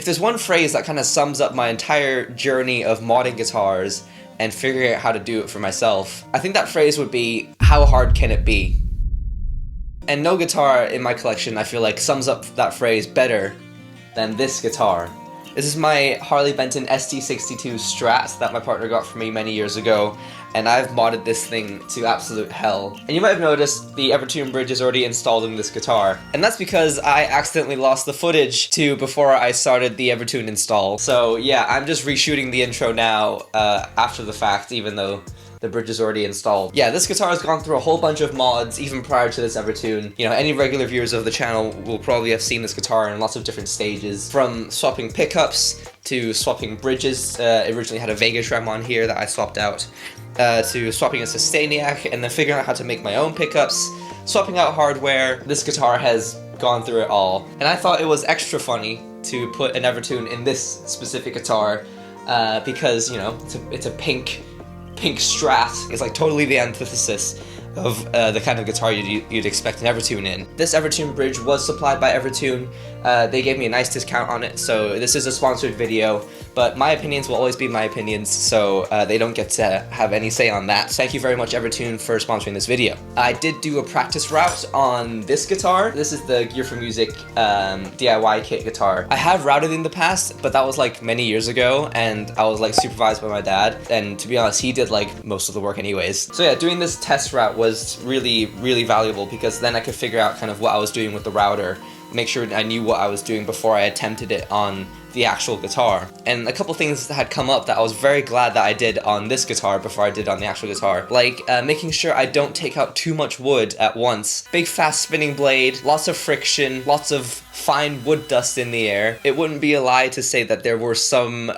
If there's one phrase that kind of sums up my entire journey of modding guitars and figuring out how to do it for myself, I think that phrase would be, how hard can it be? And no guitar in my collection, I feel like, sums up that phrase better than this guitar. This is my Harley Benton ST62 Strat that my partner got for me many years ago, and I've modded this thing to absolute hell. And you might have noticed the Evertune bridge is already installed in this guitar, and that's because I accidentally lost the footage to before I started the Evertune install. So yeah, I'm just reshooting the intro now after the fact, even though the bridge is already installed. Yeah, this guitar has gone through a whole bunch of mods even prior to this Evertune. You know, any regular viewers of the channel will probably have seen this guitar in lots of different stages, from swapping pickups to swapping bridges. It originally had a Vega trem on here that I swapped out, to swapping a Sustainiac, and then figuring out how to make my own pickups, swapping out hardware. This guitar has gone through it all. And I thought it was extra funny to put an Evertune in this specific guitar because, you know, it's a pink Strat. It's like totally the antithesis of the kind of guitar you'd expect an Evertune in. This Evertune bridge was supplied by Evertune. They gave me a nice discount on it, so this is a sponsored video, but my opinions will always be my opinions, so they don't get to have any say on that. Thank you very much, Evertune, for sponsoring this video. I did do a practice route on this guitar. This is the Gear for Music DIY kit guitar. I have routed in the past, but that was like many years ago, and I was like supervised by my dad, and to be honest, he did like most of the work anyways. So yeah, doing this test route was really, really valuable, because then I could figure out kind of what I was doing with the router, make sure I knew what I was doing before I attempted it on the actual guitar. And a couple things had come up that I was very glad that I did on this guitar before I did on the actual guitar. Like making sure I don't take out too much wood at once. Big fast spinning blade, lots of friction, lots of fine wood dust in the air. It wouldn't be a lie to say that there were some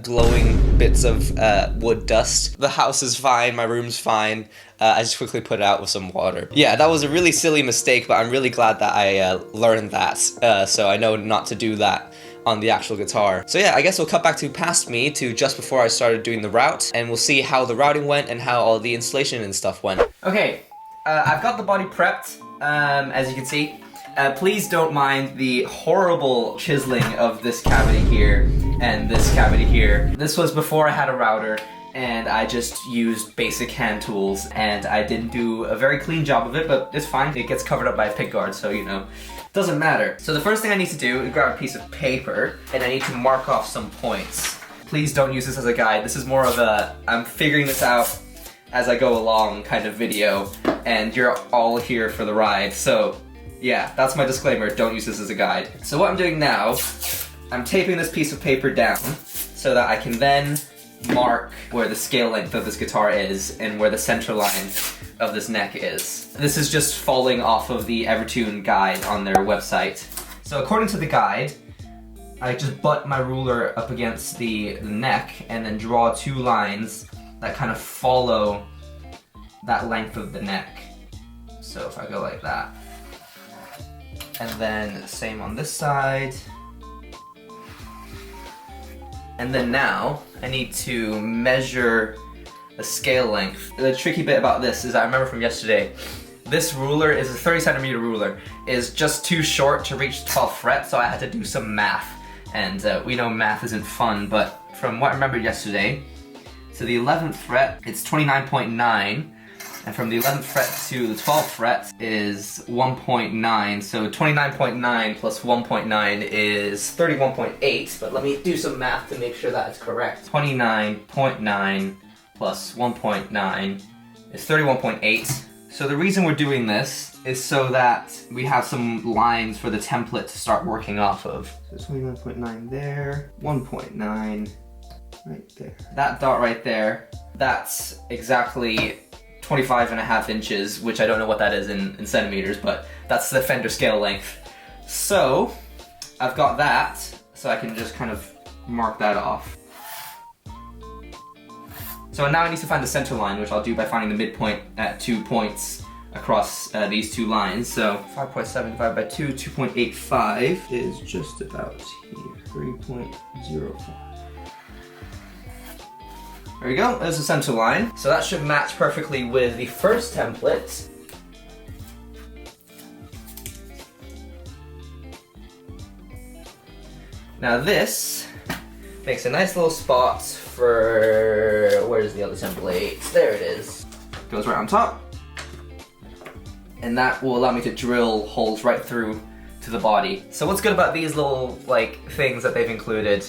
glowing bits of wood dust. The house is fine, my room's fine. I just quickly put it out with some water. Yeah, that was a really silly mistake, but I'm really glad that I learned that, so I know not to do that on the actual guitar. So yeah, I guess we'll cut back to past me to just before I started doing the route, and we'll see how the routing went and how all the installation and stuff went. Okay, I've got the body prepped, as you can see. Please don't mind the horrible chiseling of this cavity here and this cavity here. This was before I had a router, and I just used basic hand tools, and I didn't do a very clean job of it, but it's fine. It gets covered up by a pick guard, so you know, doesn't matter. So the first thing I need to do is grab a piece of paper, and I need to mark off some points. Please don't use this as a guide. This is more of a, I'm figuring this out as I go along kind of video, and you're all here for the ride. So yeah, that's my disclaimer, don't use this as a guide. So what I'm doing now, I'm taping this piece of paper down so that I can then mark where the scale length of this guitar is and where the center line of this neck is. This is just falling off of the Evertune guide on their website. So according to the guide, I just butt my ruler up against the neck and then draw two lines that kind of follow that length of the neck. So if I go like that, and then same on this side. And then now, I need to measure the scale length. The tricky bit about this is I remember from yesterday, this ruler is a 30 centimeter ruler, is just too short to reach the 12th fret, so I had to do some math. And we know math isn't fun, but from what I remember yesterday, to the 11th fret, it's 29.9, and from the 11th fret to the 12th fret is 1.9, so 29.9 plus 1.9 is 31.8, but let me do some math to make sure that it's correct. 29.9 plus 1.9 is 31.8. So the reason we're doing this is so that we have some lines for the template to start working off of. So 29.9 there, 1.9 right there. That dot right there, that's exactly 25.5 inches, which I don't know what that is in centimeters, but that's the Fender scale length. So I've got that, so I can just kind of mark that off. So now I need to find the center line, which I'll do by finding the midpoint at 2 points across these two lines. So 5.7 divided by 2, 2.85 is just about here, 3.05. There we go, there's the center line. So that should match perfectly with the first template. Now this makes a nice little spot for, where's the other template? There it is. Goes right on top. And that will allow me to drill holes right through to the body. So what's good about these little like things that they've included,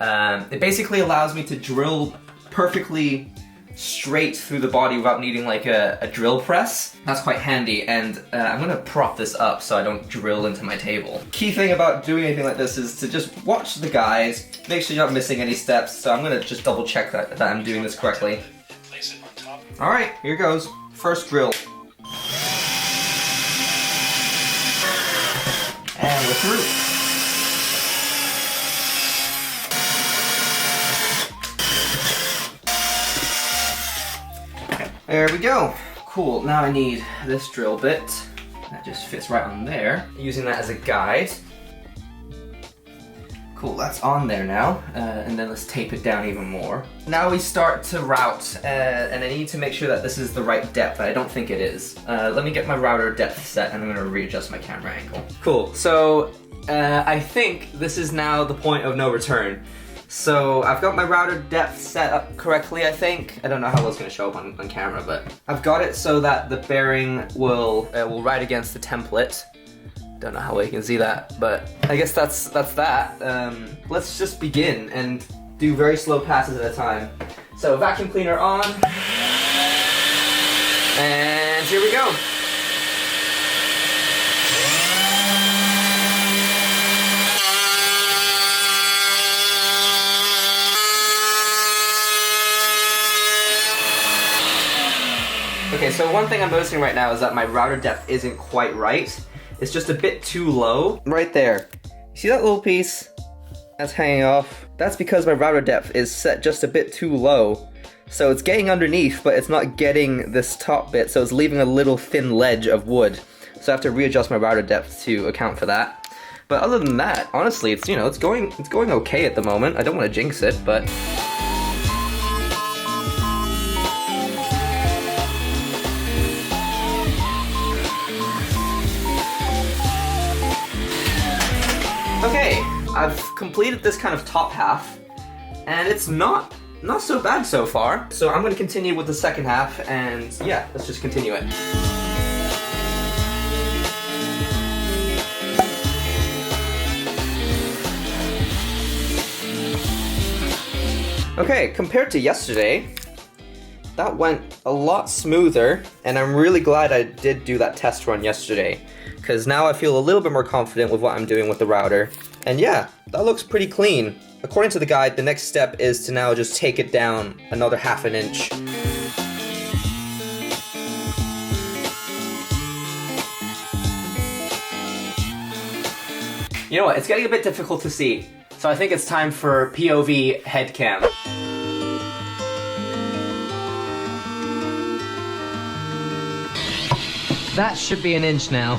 it basically allows me to drill perfectly straight through the body without needing like a drill press. That's quite handy, and I'm gonna prop this up so I don't drill into my table. Key thing about doing anything like this is to just watch the guys, make sure you're not missing any steps, so I'm gonna just double check that I'm doing this correctly. Alright, here goes. First drill. And we're through. There we go. Cool, now I need this drill bit. That just fits right on there. Using that as a guide. Cool, that's on there now. And then let's tape it down even more. Now we start to route, and I need to make sure that this is the right depth. I don't think it is. Let me get my router depth set, and I'm gonna readjust my camera angle. Cool, so I think this is now the point of no return. So I've got my router depth set up correctly, I think. I don't know how well it's going to show up on camera, but I've got it so that the bearing will ride against the template. Don't know how well you can see that, but I guess that's that. Let's just begin and do very slow passes at a time. So vacuum cleaner on, and here we go. Okay, so one thing I'm noticing right now is that my router depth isn't quite right. It's just a bit too low. Right there. You see that little piece that's hanging off? That's because my router depth is set just a bit too low. So it's getting underneath, but it's not getting this top bit, so it's leaving a little thin ledge of wood. So I have to readjust my router depth to account for that. But other than that, honestly, it's, you know, it's going okay at the moment. I don't want to jinx it, but okay, I've completed this kind of top half, and it's not so bad so far. So I'm going to continue with the second half, and yeah, let's just continue it. Okay, compared to yesterday, that went a lot smoother, and I'm really glad I did do that test run yesterday, because now I feel a little bit more confident with what I'm doing with the router. And yeah, that looks pretty clean. According to the guide, the next step is to now just take it down another ½ an inch. You know what, it's getting a bit difficult to see, so I think it's time for POV head cam. That should be an inch now.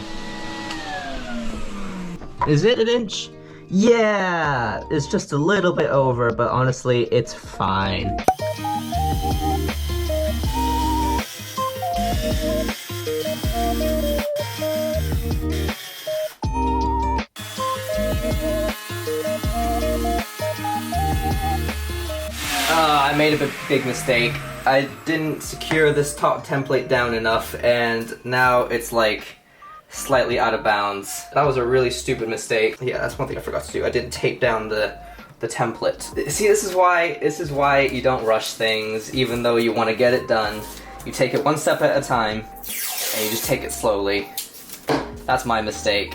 Is it an inch? Yeah, it's just a little bit over, but honestly, it's fine. I made a big mistake. I didn't secure this top template down enough, and now it's like slightly out of bounds. That was a really stupid mistake. Yeah, that's one thing I forgot to do. I didn't tape down the template. See, this is why you don't rush things, even though you want to get it done. You take it one step at a time, and you just take it slowly. That's my mistake.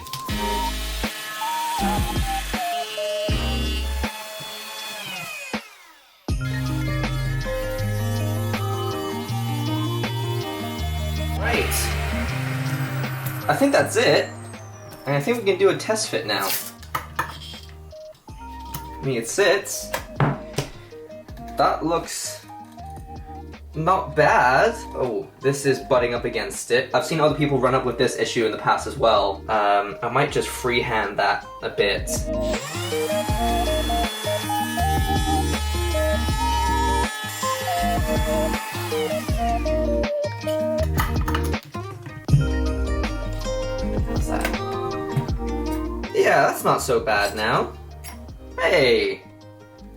Right. I think that's it. And I think we can do a test fit now. I mean, it sits. That looks not bad. Oh, this is butting up against it. I've seen other people run up with this issue in the past as well. I might just freehand that a bit. What's that? Yeah, that's not so bad now. Hey,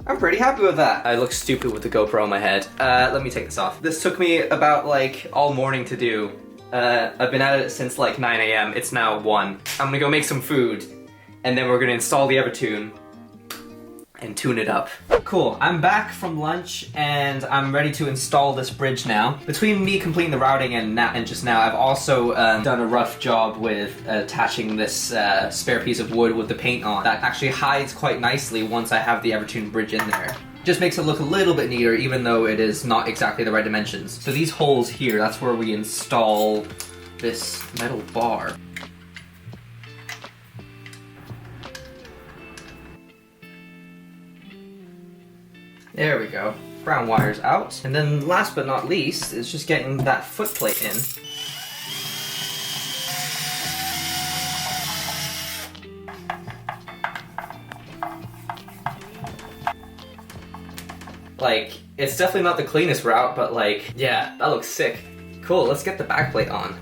I'm pretty happy with that. I look stupid with the GoPro on my head. Let me take this off. This took me about like all morning to do. I've been at it since like 9 a.m. It's now 1. I'm gonna go make some food, and then we're gonna install the Evertune and tune it up. Cool, I'm back from lunch and I'm ready to install this bridge now. Between me completing the routing and just now, I've also done a rough job with attaching this spare piece of wood with the paint on. That actually hides quite nicely once I have the Evertune bridge in there. Just makes it look a little bit neater even though it is not exactly the right dimensions. So these holes here, that's where we install this metal bar. There we go. Brown wire's out. And then last but not least is just getting that footplate in. Like, it's definitely not the cleanest route, but like, yeah, that looks sick. Cool, let's get the backplate on.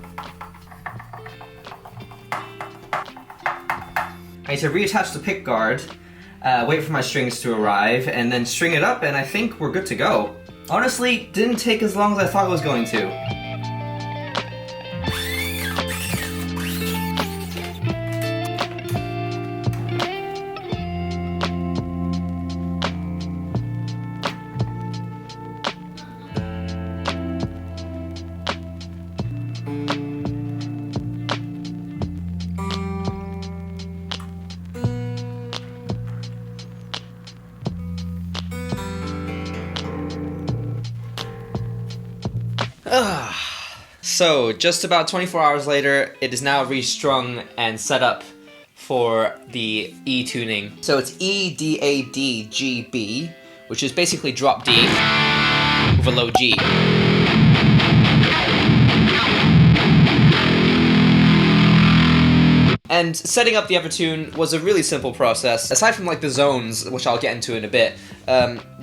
I need to reattach the pick guard. Wait for my strings to arrive, and then string it up, and I think we're good to go. Honestly, didn't take as long as I thought it was going to. So, just about 24 hours later, it is now restrung and set up for the E tuning. So it's E, D, A, D, G, B, which is basically drop D with a low G. And setting up the Evertune was a really simple process. Aside from like the zones, which I'll get into in a bit,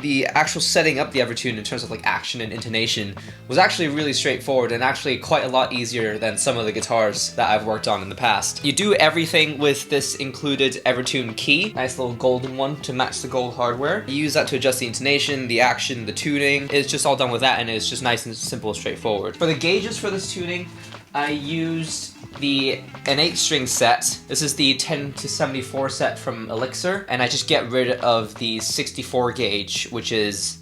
the actual setting up the Evertune in terms of like action and intonation was actually really straightforward and actually quite a lot easier than some of the guitars that I've worked on in the past. You do everything with this included Evertune key, nice little golden one to match the gold hardware. You use that to adjust the intonation, the action, the tuning. It's just all done with that and it's just nice and simple and straightforward. For the gauges for this tuning, I used an 8-string set. This is the 10 to 74 set from Elixir, and I just get rid of the 64 gauge, which is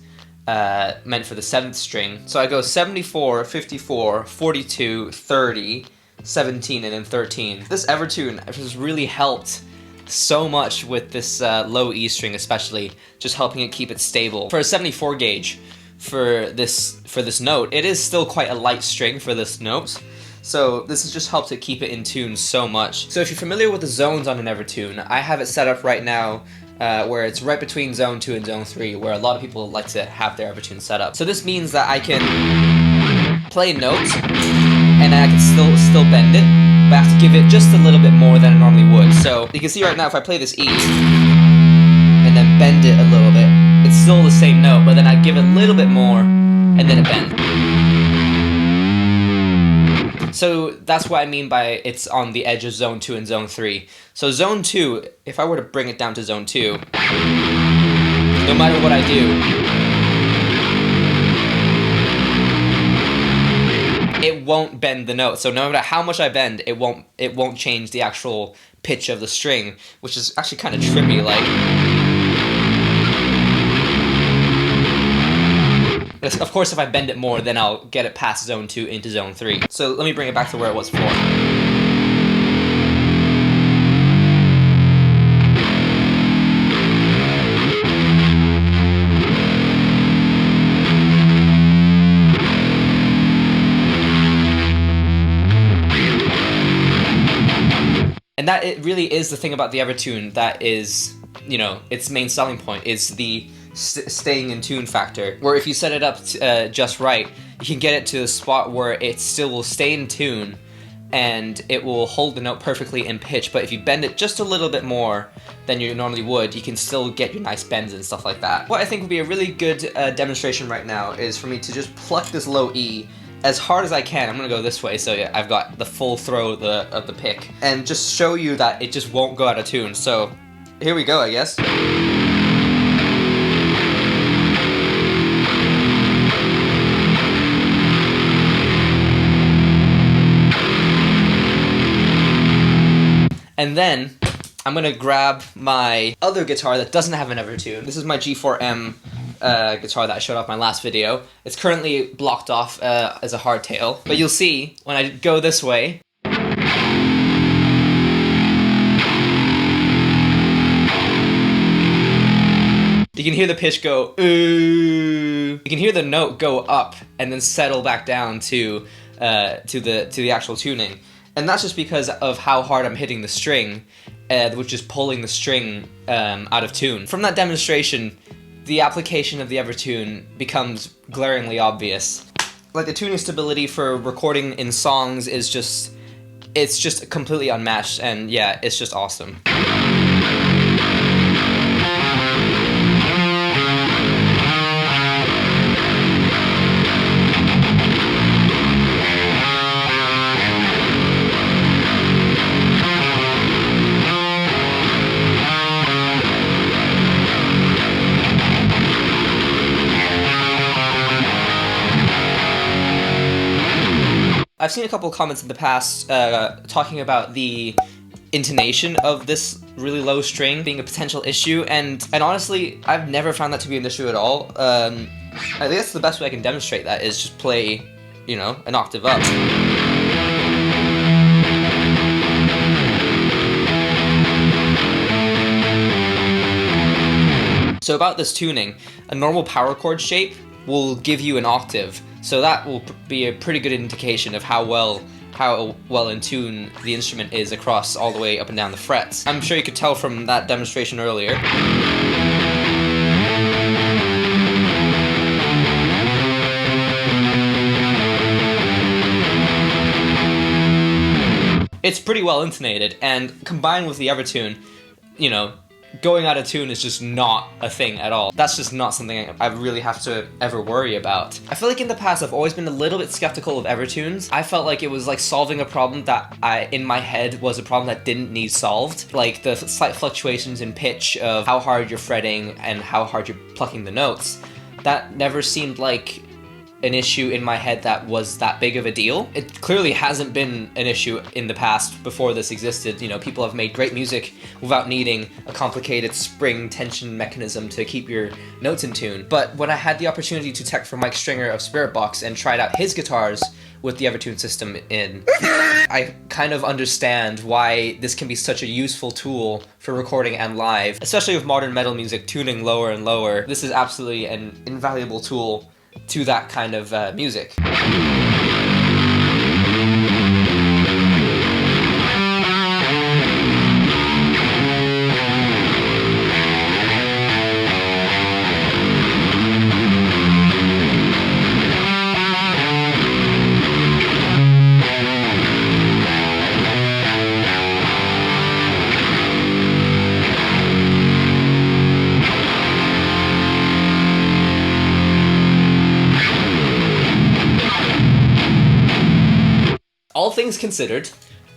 meant for the 7th string. So I go 74, 54, 42, 30, 17, and then 13. This Evertune has really helped so much with this low E string, especially just helping it keep it stable. For a 74 gauge for this note, it is still quite a light string for this note. So this has just helped it keep it in tune so much. So if you're familiar with the zones on an Evertune, I have it set up right now where it's right between zone 2 and zone 3, where a lot of people like to have their Evertune set up. So this means that I can play notes and I can still bend it, but I have to give it just a little bit more than I normally would. So you can see right now if I play this E and then bend it a little bit, it's still the same note, but then I give it a little bit more and then it bends. So that's what I mean by it's on the edge of zone 2 and zone 3. So zone 2, if I were to bring it down to zone 2, no matter what I do, it won't bend the note. So no matter how much I bend, it won't change the actual pitch of the string, which is actually kind of trippy, like. Of course, if I bend it more, then I'll get it past zone 2 into zone 3. So let me bring it back to where it was before. And that it really is the thing about the Evertune that is, you know, its main selling point is the staying in tune factor, where if you set it up just right, you can get it to a spot where it still will stay in tune and it will hold the note perfectly in pitch, but if you bend it just a little bit more than you normally would, you can still get your nice bends and stuff like that. What I think would be a really good demonstration right now is for me to just pluck this low E as hard as I can. I'm gonna go this way so yeah, I've got the full throw of the pick, and just show you that it just won't go out of tune. So here we go, I guess. then I'm gonna grab my other guitar that doesn't have an Evertune. This is my G4M guitar that I showed off my last video. It's currently blocked off as a hardtail, but you'll see when I go this way, you can hear the pitch go, ooh. You can hear the note go up and then settle back down to the actual tuning. And that's just because of how hard I'm hitting the string, which is pulling the string out of tune. From that demonstration, the application of the Evertune becomes glaringly obvious. Like, the tuning stability for recording in songs is just, it's just completely unmatched, and yeah, it's just awesome. I've seen a couple of comments in the past talking about the intonation of this really low string being a potential issue, and honestly, I've never found that to be an issue at all. I think that's the best way I can demonstrate that, is just play, you know, an octave up. So about this tuning, a normal power chord shape will give you an octave. So that will be a pretty good indication of how well in tune the instrument is across all the way up and down the frets. I'm sure you could tell from that demonstration earlier. It's pretty well intonated, and combined with the Evertune, you know, going out of tune is just not a thing at all. That's just not something I really have to ever worry about. I feel like in the past I've always been a little bit skeptical of Evertunes. I felt like it was like solving a problem that in my head was a problem that didn't need solved. Like the slight fluctuations in pitch of how hard you're fretting and how hard you're plucking the notes. That never seemed like an issue in my head that was that big of a deal. It clearly hasn't been an issue in the past before this existed. You know, people have made great music without needing a complicated spring tension mechanism to keep your notes in tune. But when I had the opportunity to tech for Mike Stringer of Spiritbox and tried out his guitars with the Evertune system in, I kind of understand why this can be such a useful tool for recording and live, especially with modern metal music tuning lower and lower. This is absolutely an invaluable tool to that kind of music. All things considered,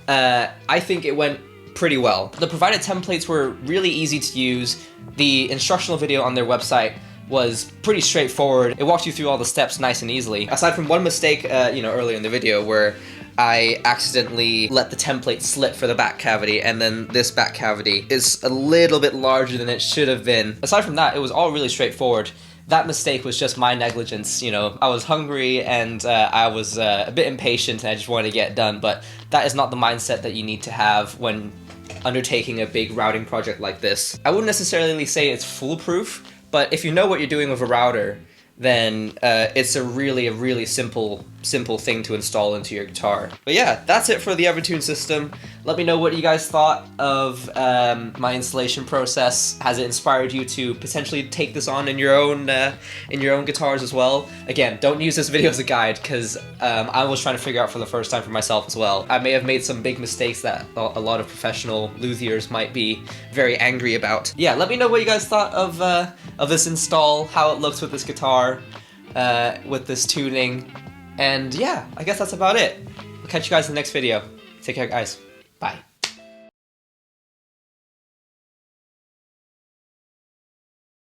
I think it went pretty well. The provided templates were really easy to use. The instructional video on their website was pretty straightforward. It walked you through all the steps nice and easily. Aside from one mistake, you know, earlier in the video where I accidentally let the template slip for the back cavity, and then this back cavity is a little bit larger than it should have been. Aside from that, it was all really straightforward. That mistake was just my negligence, you know. I was hungry and I was a bit impatient and I just wanted to get it done, but that is not the mindset that you need to have when undertaking a big routing project like this. I wouldn't necessarily say it's foolproof, but if you know what you're doing with a router, then it's a really simple thing to install into your guitar. But yeah, that's it for the Evertune system. Let me know what you guys thought of my installation process. Has it inspired you to potentially take this on in your own guitars as well? Again, don't use this video as a guide, because I was trying to figure out for the first time for myself as well. I may have made some big mistakes that a lot of professional luthiers might be very angry about. Yeah, let me know what you guys thought of this install, how it looks with this guitar, with this tuning, and yeah, I guess that's about it. I'll catch you guys in the next video. Take care, guys. Bye.